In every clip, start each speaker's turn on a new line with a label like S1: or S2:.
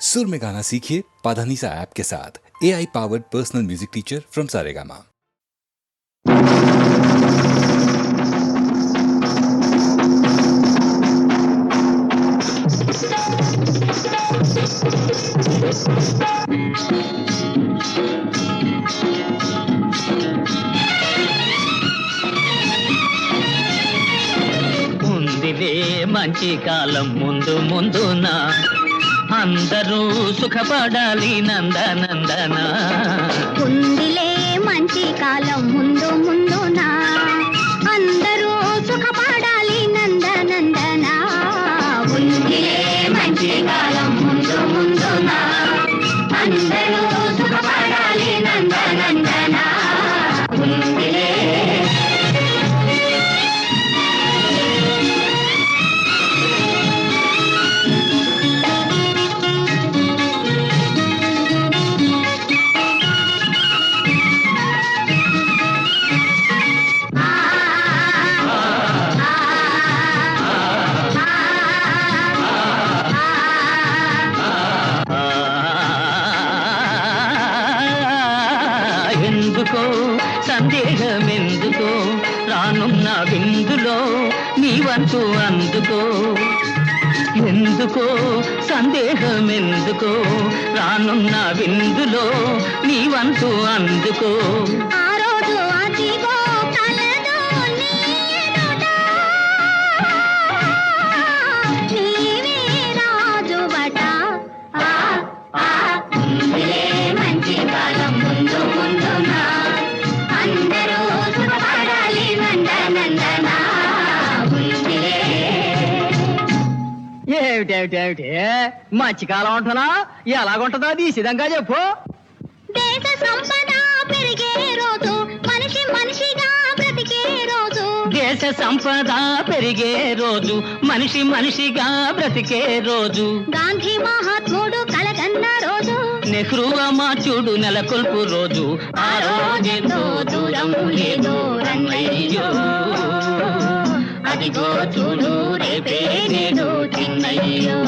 S1: सुर में गाना सीखिए पाधानीसा ऐप के साथ। AI powered personal music teacher from Saregama.
S2: ఉందిలే మంచి కాలం ముందు ముందున అందరూ సుఖపడాలి నందనందన.
S3: ఉందిలే మంచి కాలం ముందు ముందున అందరూ సుఖపడాలి నందనందన. ఉందిలే మంచి కాలం ముందు ముందున అందరూ సుఖపడాలి నందనందన. ఉందిలే
S2: ఎందుకో సందేహమెందుకో రానున్న విందులో నీ వంతు అందుకో. ఎందుకో సందేహమెందుకో రానున్న విందులో నీ వంతు అందుకో.
S3: ఆ రోజు అదిగో కలదు నీ ఎదుట, నీవే రాజువట. ఉందిలే మంచి కాలం ముందు ముందున అందరూ సుఖపడాలి నందనందన. ఉందిలే
S2: ఏమిటేమిటేమిటి మధ్యకాలం ఉంటున్నా ఎలాగుంటుందో తీసిదంగా చెప్పు.
S3: దేశ సంపద పెరిగే రోజు, మనిషి మనిషిగా బ్రతికే రోజు.
S2: దేశ సంపద పెరిగే రోజు, మనిషి మనిషిగా బ్రతికే రోజు.
S3: గాంధీ మహాత్ముడు కలగన్న రోజు,
S2: నెహ్రూ అమాచుడు నెలకొల్పు రోజు. ఆ రోజెంతో దూరం లేదు రన్నయ్యో, అదిగో చూడు రేపే నేడు చిన్నయ్యో.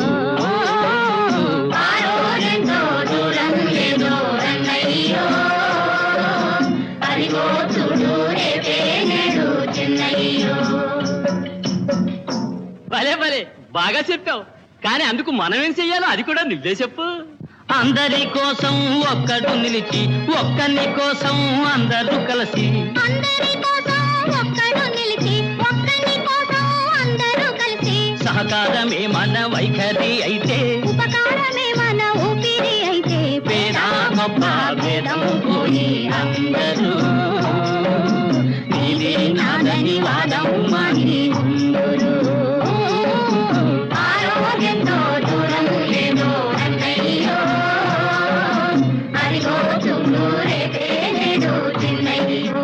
S2: ఆ రోజెంతో దూరం లేదు రన్నయ్యో, అదిగో చూడు రేపే నేడు చిన్నయ్యో. భలే భలే బాగా చెప్పావు, కానీ అందుకు మనం ఏం చెయ్యాలో అది కూడా నువ్వే చెప్పు. అందరి కోసం ఒక్కడు నిలిచి, ఒక్కని కోసం అందరూ కలిసి.
S3: అందరి కోసం ఒక్కడు నిలిచి, ఒక్కని కోసం అందరూ కలిసి.
S2: సహకారమే మన వైఖరి అయితే,
S3: ఉపకారమే మన ఊపిరి అయితే.
S2: పేద గొప్ప భేదం పోయి అందరూ నీవే నాదని వాదం మాని ఉందురు. ఆరోగ్యంతో దూరం లేదు అన్నయ్యో, అదిగో చూడు రేపే నేడు చిన్నయ్యో.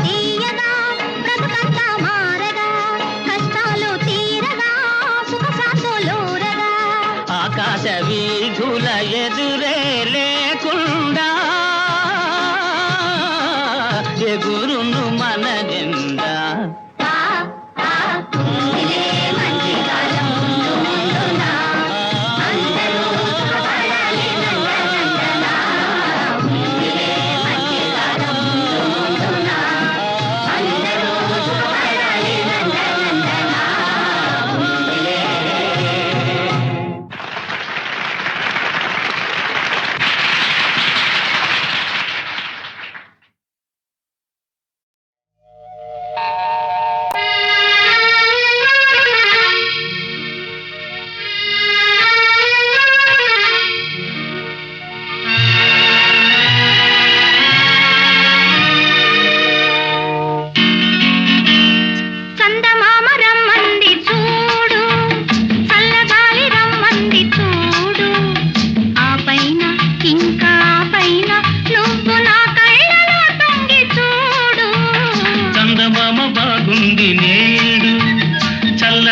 S2: తీయగా బ్రతుకంతా మారగా, కష్టాలు తీరగా, సుఖ శాంతులూరగా. ఆకాశ వీధుల ఎదురే లేకుండా ఎగురును మన జెండా.
S3: ఉందిలే మంచి కాలం ముందు ముందున అందరూ సుఖపడాలి నందనందన. ఉందిలే మంచి కాలం ముందు ముందున అందరూ సుఖపడాలి నందనందన. ఉందిలే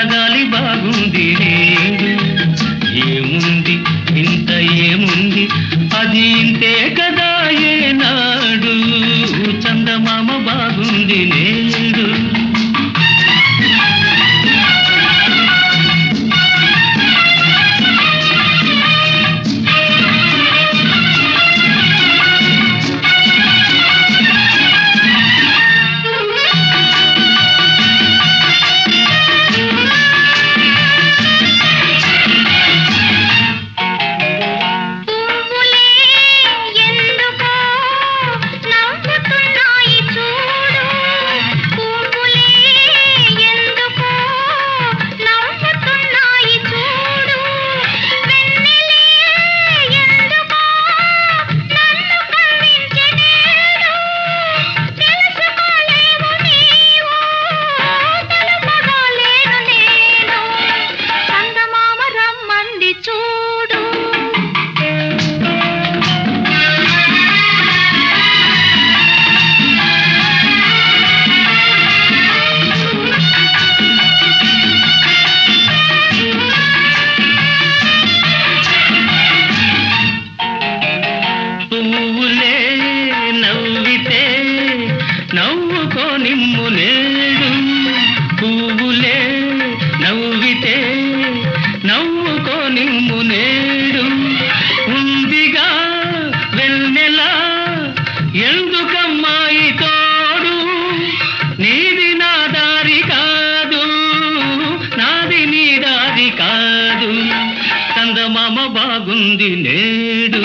S2: చల్లగాలి బాగుంది నేడు ఏముంది ఇంత ఏముంది అది ఇంతే కదా ఏనాడు చందమామ బాగుంది నేడు బాగుంది నేడు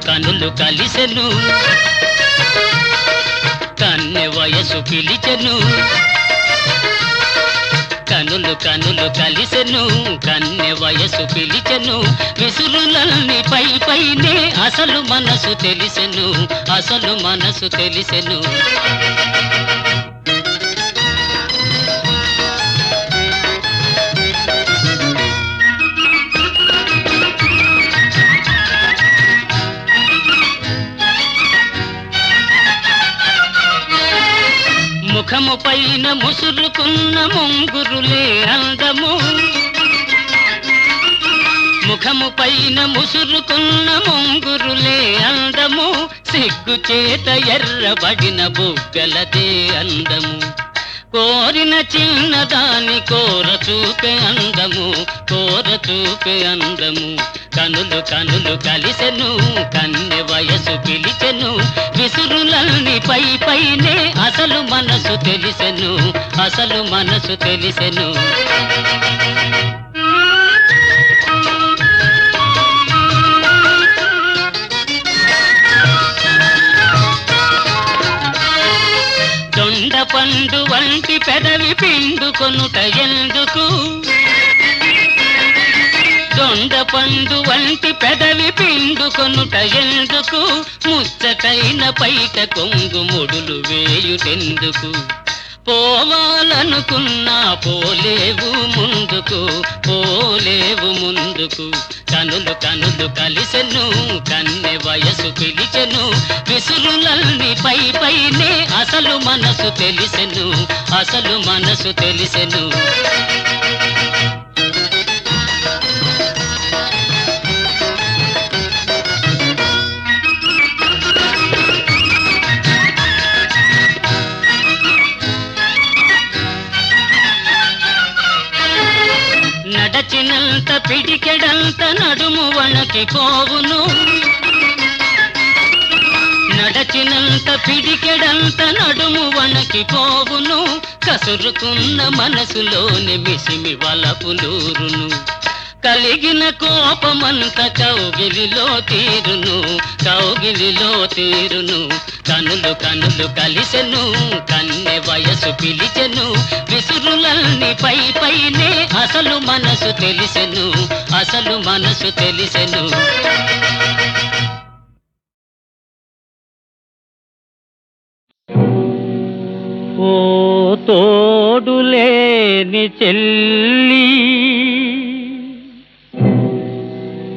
S2: కనులు కలిసెను కన్నె వయసు పిలిచెను కనులు కలిసెను కన్నె వయసు పిలిచెను విసురులన్నీ పైనే అసలు మనసు తెలిసెను ముఖము పైన ముసురుకున్న ముంగురులే అందము ముఖము పైన ముసురుకున్న ముంగురులే అందము సిగ్గు చేత ఎర్రబడిన బుగ్గలదే అందము కోరిన చిన్నదాని కోర చూపే అందము కనులు కలిసెను కన్నె వయసు పిలిచెను విసురులన్నీ పైనే అసలు మనసు తెలిసెను దొండ పండు వంటి పెదవి పిండుకొనుట ఎందుకు దొండ పండు వంటి పెదవి పిండుకొనుట ఎందుకు ముచ్చటైన పైట కొంగు ముడులు వేయుటెందుకు పోవాలనుకున్నా పోలేవు ముందుకు కనులు కనులు కలిసెను కన్నె వయసు పిలిచెను విసురులల్ని పై పైనే అసలు మనసు తెలిసెను అసలు మనసు తెలిసెను నడచినంత పిడికెడంత నడుము వణకి పోవును నడచినంత పిడికెడంత నడుము వణకి పోవును కసురుకున్న మనసులోని మిసిమి వలపులూరును కలిగిన కోపమంత కౌగిలిలో తీరును కనులు కనులు కలిసెను కన్నె వయసు పిలిచెను విసురులల్ని పై పైనే అసలు మనసు తెలిసెను అసలు మనసు తెలిసెను ఓ తోడులేని చెల్లి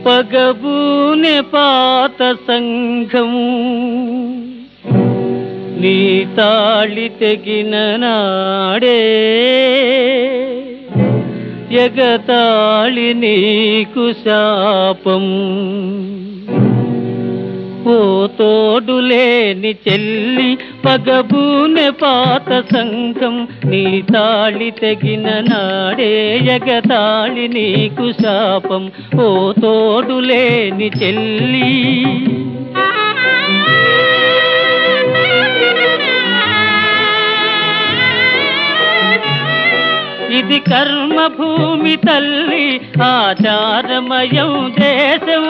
S2: పగబూనె పాత సంఘము నీ తాళి తెగిన నాడే ఎగతాళి నీకు శాపం ఓ తోడులేని చెల్లి పగబూనె పాత సంఘం నీ తాళి తెగిన నాడే ఎగతాళి నీకు శాపం ఓ తోడులేని చెల్లి ఇది కర్మభూమి తల్లి ఆచారమయం దేశం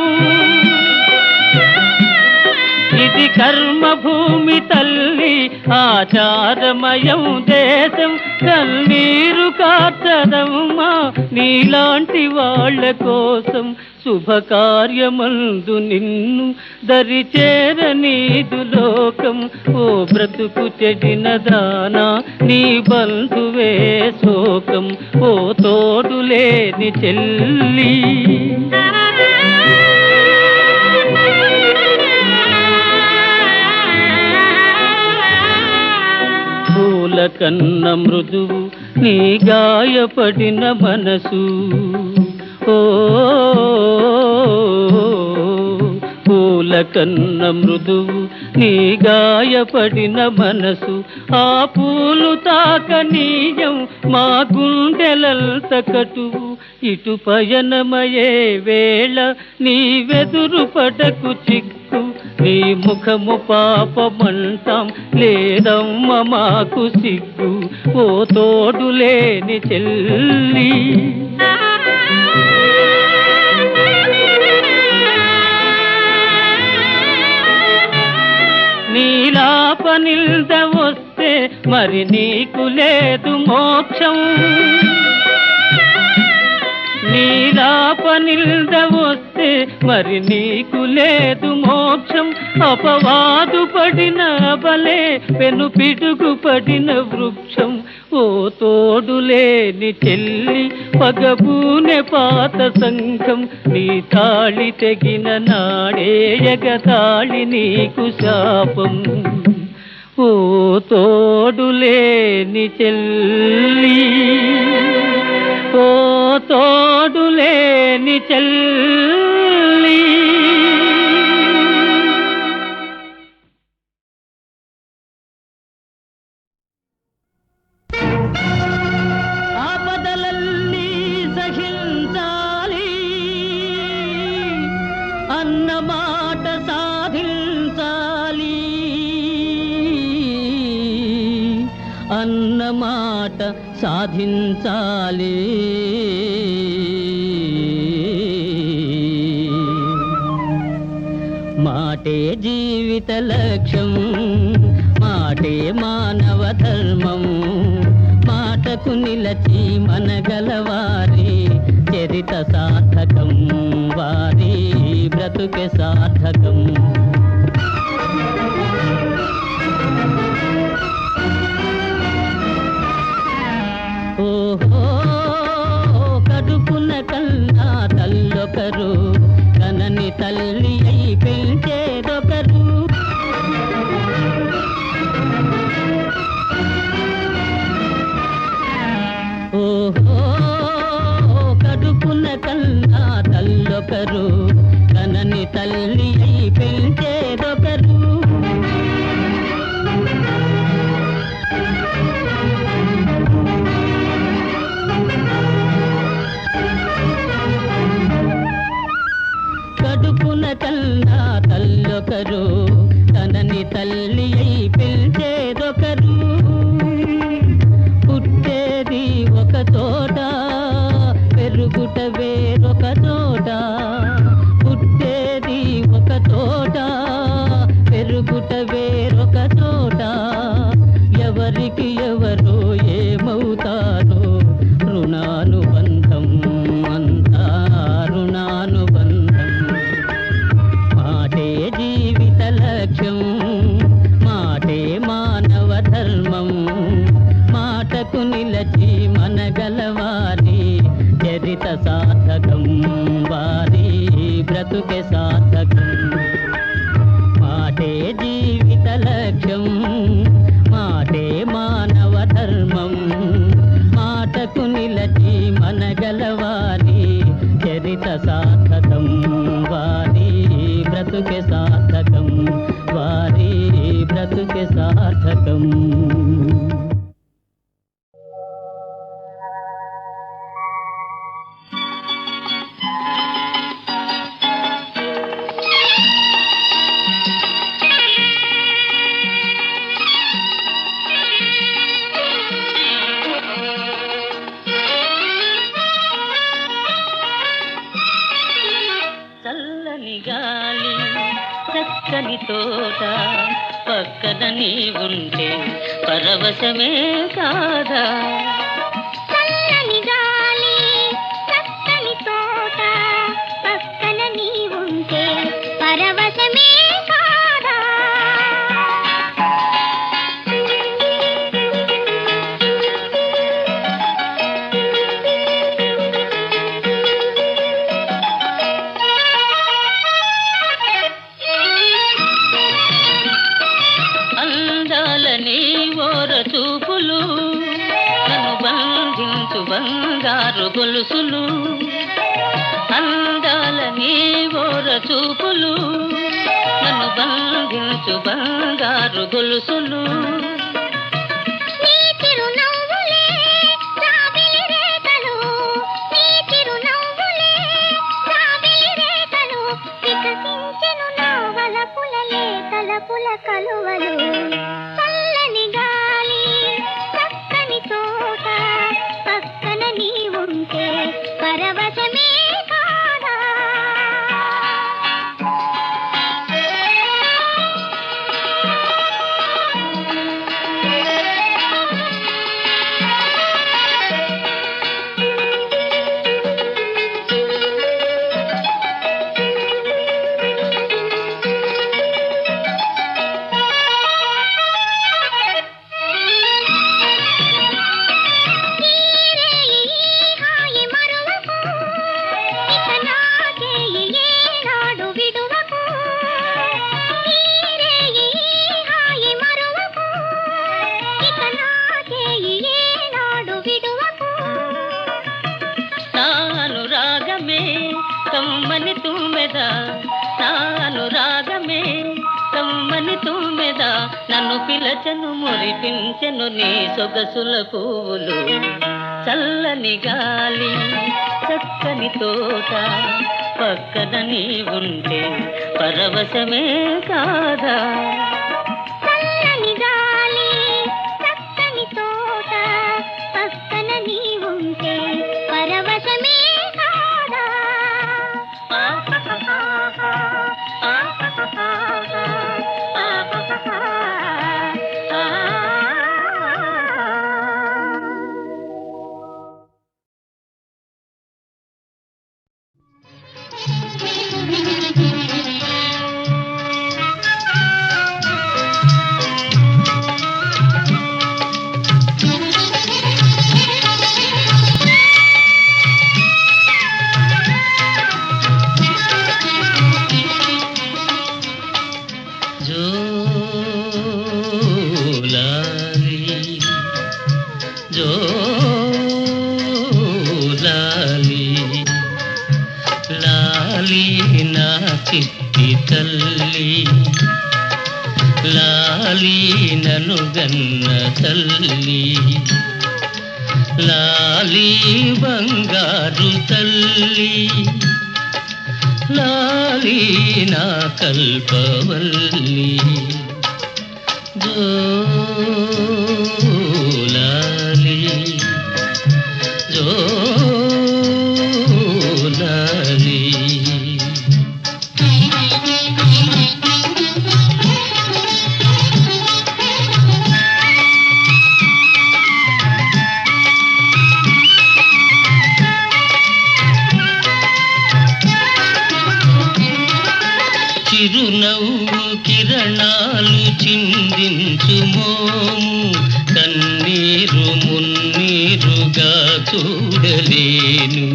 S2: ఇది కర్మభూమి తల్లి ఆచారమయం దేశం కన్నీరు కార్చదమ్మా నీలాంటి వాళ్ళ కోసం శుభకార్యమందు నిన్ను దరిచేరనీదు లోకం ఓ బ్రతుకు చెడిన దానా నీ బంధువే శోకం ఓ తోడులేని చెల్లి పూల కన్న మృదువు నీ గాయపడిన మనసు ఓ పూల కన్న మృదువు నీ గాయపడిన మనసు ఆ పూలు తాకనీయం మా గుండెలంత కటువు ఇటు పయనమయే వేళ నీ వెదురు పడకు చిక్కు నీ ముఖము పాపమంటాం లేదమ్మ మాకు సిగ్గు ఓ తోడులేని చెల్లి నీలాపనిల్ద వస్తే మరి నీకు లేదు మోక్షం నీలాపనిల్ద వస్తే మరి నీకు లేదు మోక్షం అపవాదు పడిన బలే పెను పిడుగు పడిన వృక్షం ఓ తోడులేని చెల్లి పగబూనె పాత సంఘం నీ తాళి తెగిన నాడే ఎగతాళి నీకు శాపం ఓ తోడులేని చెల్లి ఓ తోడులేని చెల్లి ఆపదలన్నీ సహించాలి అన్నమాట సాధించాలి అన్నమాట సాధించాలి మాటే జీవిత లక్ష్యం మాటే మానవ ధర్మం మాటకు నిలచి మనగలవారి చరిత సార్థకం వారి బ్రతుకే సార్థకం ఓహో కడుపున కన్నా తల్లొకరు అయి పెంచేదొకరు. కడుపున కన్నా తల్లొకరు, తనని తల్లి అయి పెంచేదొకరు. పుట్టేది ఒక చోట, పెరుగుట వేరొక చోట. పుట్టేది ఒక చోట, పెరుగుట వేరొక చోట. ఎవరికి ఎవరు ఏమవుతారో రుణానుబంధం, అంతా రుణానుబంధం. మాటే జీవిత లక్ష్యం, మాటే మానవ ధర్మం. మాటకు నిలచి మనగలవారి చరిత సార్థకం, వారి బ్రతుకే సార్థకం. మాటే జీవిత లక్ష్యం, మాటే మానవ ధర్మం. మాటకు నిలచి మనగలవారి చరిత సార్థకం, వారి బ్రతుకే సార్థకం, వారి బ్రతుకే సార్థకం. చల్లని గాలి, చక్కని తోట, పక్కన నీ ఉంటే పరవశమే కాదా.
S3: చల్లని గాలి, చక్కని తోట, పక్కన నీ ఉంటే పరవశమే కాదా.
S2: అందాలని ఓర చూపులు, నన్ను బంధించు బంగారు గొలుసులు. అందాలని ఓర చూపులు, నన్ను బంధించు బంగారు గొలుసులు.
S3: నీ చిరునవ్వులే జాబిలి రేఖలు, నీ చిరునవ్వులే జాబిలి రేఖలు. వికసించెను నా వలపుల లేతలపుల కలువలు. చల్లని గాలి, చక్కని తోట, పక్కన నీ ఉంటే పరవశమే కాదా.
S2: కమ్మని తుమ్మెద, నాను రాగమే కమ్మని తుమ్మెద. నన్ను పిలచను మురిపించెను నీ సొగసుల పువ్వులు. చల్లని గాలి, చక్కని తోట, పక్కన నీ ఉంటే పరవశమే కాదా.
S3: చల్లని గాలి, చక్కని తోట, పక్కన నీ ఉంటే పరవశమే కాదా.
S2: తల్లి లాలి నను గన్న తల్లి లాలి బంగారు తల్లి లాలి నా కల్పవల్లి జో లాలి జో లాలి. చిరునవ్వు కిరణాలు చిందించు మోము కన్నీరు మున్నీరుగా చూడలేను.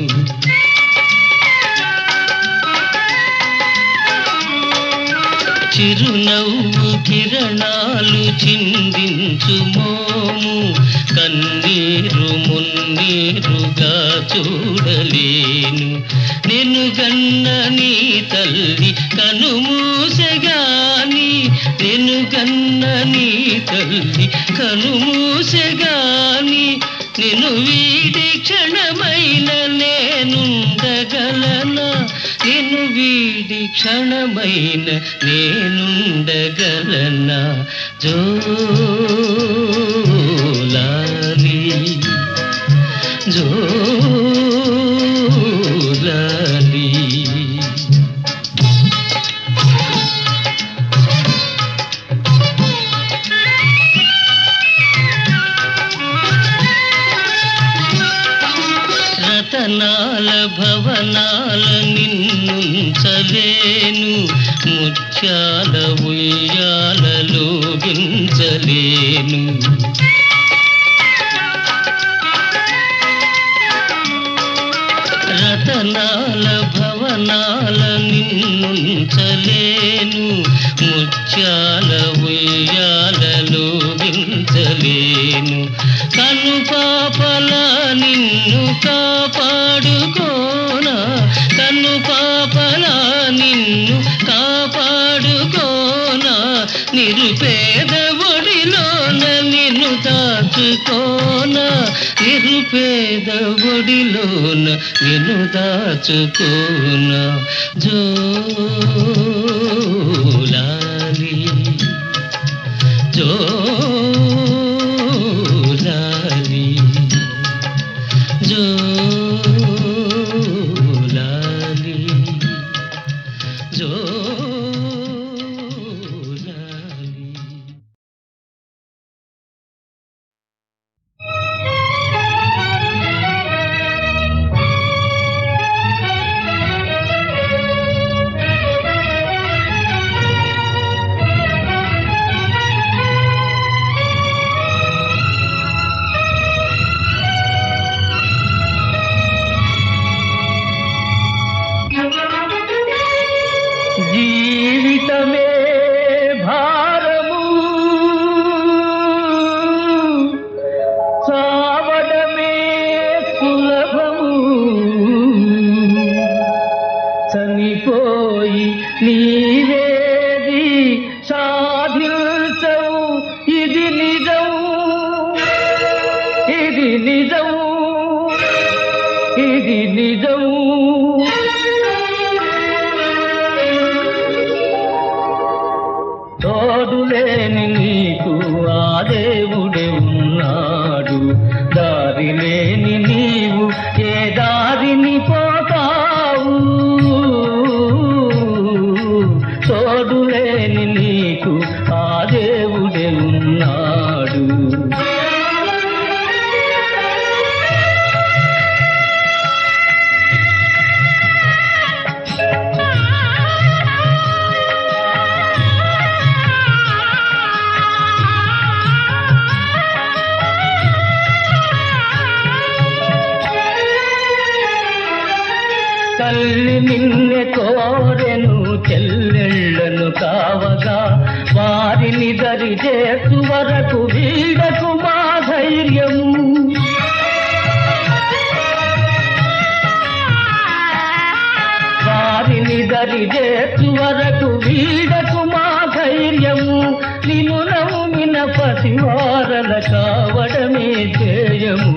S2: చిరునవ్వు కిరణాలు చిందించు మోము కన్నీరు మున్నీరుగా చూడలేను. నిన్ను గన్న నీ తల్లి కనుమూసెగాని నిన్ను గన్న నీ తల్లి కనుమూసెగాని నిన్ను వీడి క్షణమైన నేనుండగలనా నిన్ను వీడి క్షణమైన నేనుండగలనా జో లాలి జో లాలి. రతనాల భవనాల నిన్నుంచలేను ముత్యాల ఉయ్యాలలో గించలేను. రతనాల భవనాల నిన్నుంచలేను ముత్యాల ఉయ్యాలలో గించలేను. కను పాపల నిన్ను కాపాడుకోనా కను పాపల నిన్ను కాపాడుకోనా నిరుపేద ఒడిలోన నిన్ను దాచుకోనా నిరుపేద ఒడిలోన నిన్ను దాచుకోనా జో లాలి జో లాలి జో లాలి జో లాలి. జీవితమే భారము సావడమే సులభము చనిపోయి నీవేది సాధించవు ఇది నిజం ఇది నిజం ఇది నిజం. తోడులేని నీకు ఆ దేవుడే ఉన్నాడు దారి లేని నీవు ఏ దారిని పోతావు తోడులేని నీకు ఆ దేవుడే ఉన్నాడు. తల్లి నిన్నే కోరెను చెల్లెళ్ళను కావగా వారిని దరి చేసు వరకు వీడకు మా ధైర్యము దారిని దరి చేర్చు వరకు వీడకు మా ధైర్యము నిన్ను నమ్మిన పసివారల కావడమే ధ్యేయము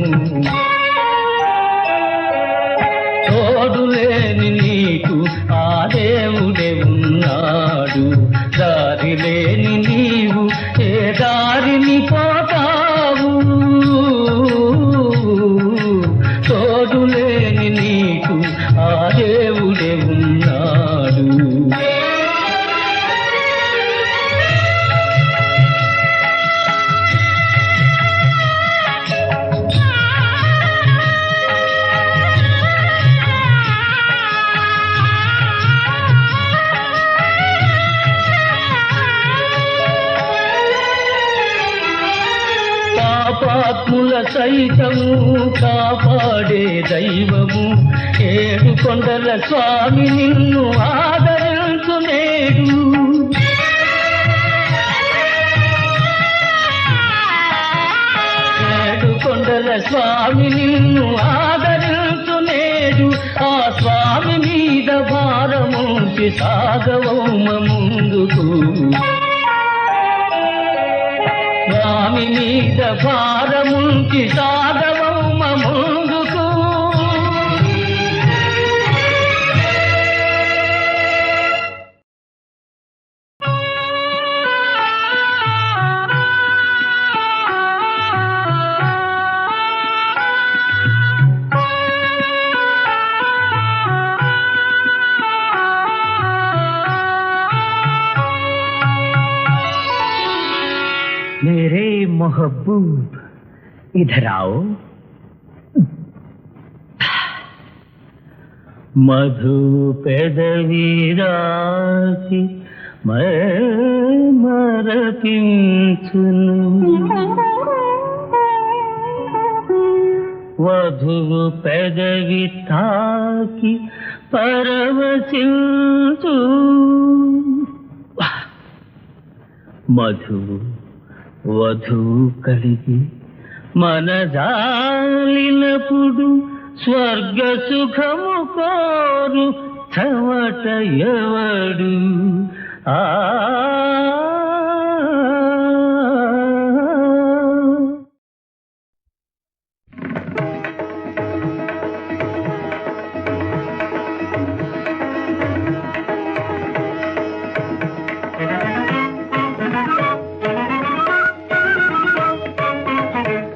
S2: తోడులేని నీకు ఆ దేవుడే ఉన్నాడు దారి లేని నీవు ఏ దారిని పోతావు తోడులేని నీకు ఆ దేవుడే ఉన్నాడు పాపాత్ముల సైతము కాపాడే దైవము ఏడు కొండల స్వామి నిన్ను ఆదరించు నేడు ఏడు కొండల స్వామి నిన్ను ఆదరించు నేడు ఆ స్వామి మీద భారముంచి సాగవమ్మ ముందుకు స్వామి మీద భారముంచి సాగవమ్మ ముందుకు मेरे महबूब इधर आओ मधु पेदवी राति మరపించును వధువు పెదవి తాకి పరవశించు మధువు వధువు కలిగి మనజాలినప్పుడు స్వర్గ సుఖము కోరు చెమట ఎవడు ఆ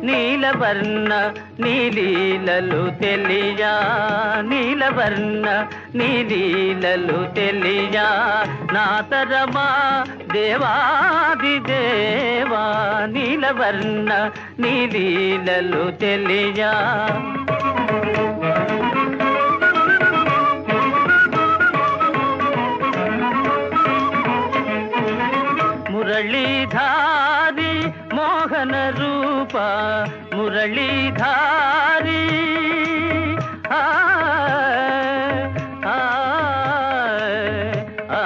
S2: నీలవర్ణ నీలీలలు తెలియా నీలవర్ణ నీలీలలు తెలియా నాతరమా దేవాది దేవా నీలవర్ణ నీలీలలు తెలియా మురళీధారి మోహన రూప మురళీధారి ఆ ఆ ఆ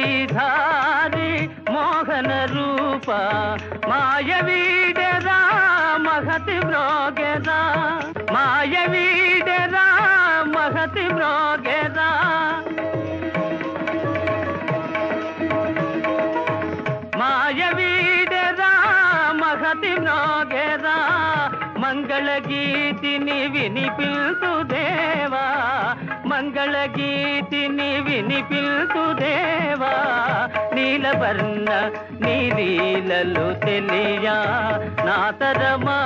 S2: మురళీధారి మోహన రూప మాయవీడరా మహతి మ్రోగెరా మాయవీడరా మహతి మ్రోగెరా మాయవీడరా మహతి మ్రోగెరా మంగళ గీతిని వినిపిల్తు దేవా మంగళ గీతిని వినిపిల్తు దేవా నీలవర్ణ నీలీలలు తెలియా నాతరమా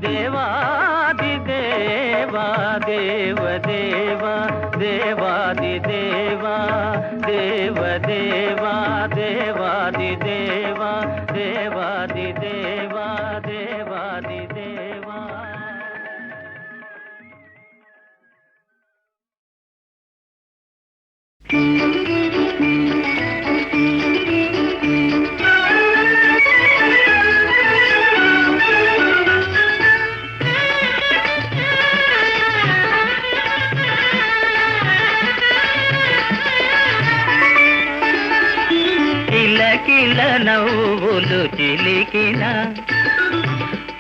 S2: దేవాది దేవా దేవ దేవా దేవాది దేవా దేవ దేవా దేవాది దేవా దేవాది దేవా దేవాది దేవా కిల నవ్వులు చిలికిన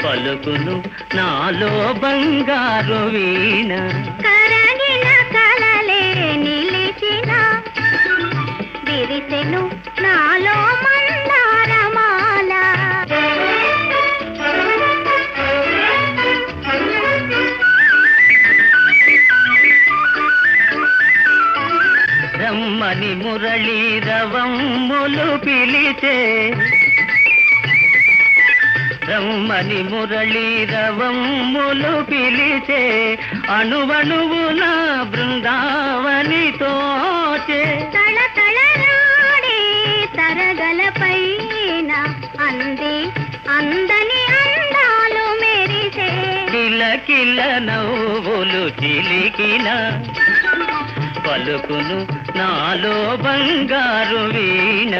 S2: పలుకును నాలో బంగారు వీణ.
S3: కరగిన కలలే నిలిచిన విరిసెను నాలో మందారమాల.
S2: రమ్మని మురళీ రవమ్ములు పిలిచే, రమ్మని మురళీ రవమ్ములు పిలిచే, అణువణువున బృందావని తోచే.
S3: తళతళలాడే తరగలపైన అంది అందని అందాలు మెరిసే.
S2: కిలకిల నవ్వులు చిలికిన పలుకును నాలో బంగారు వీణ.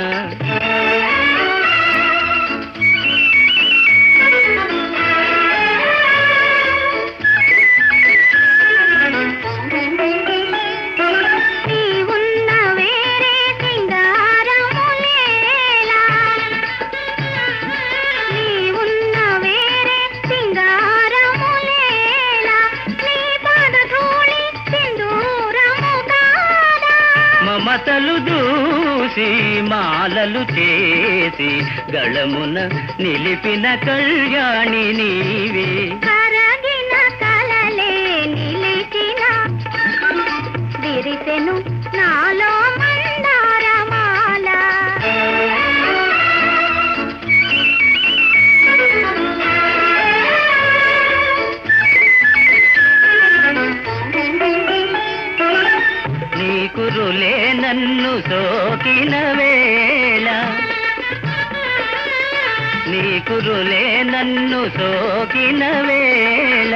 S3: నీవున్న వేరే సింగారములేలా, నీవున్న వేరే సింగారములేలా, నీ పాదధూళి సింధూరము కాదా.
S2: మమతలు దూసి మాలలు చేసి గళమున నిలిపిన కళ్యాణి నీవే.
S3: కరగిన కలలే నిలిచిన విరిసెను నాలో మందారమాల.
S2: నీ కురులే నన్ను సోకిన వేళ, నీ కురులే నన్ను సోకిన వేళ,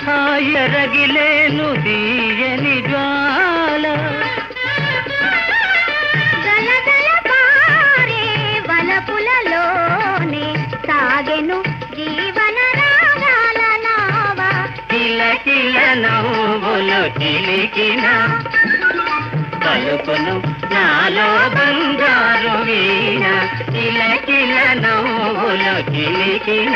S2: హాయరగిలేను తీయని జ్వాల.
S3: గలగల పారే వలపులలోనే సాగెను జీవన రాగాల నావా.
S2: కిలకిల నవ్వులు చిలికిన పలుకును నాలో బంగారు వీణ. కిలకిల నవ్వులు చిలికిన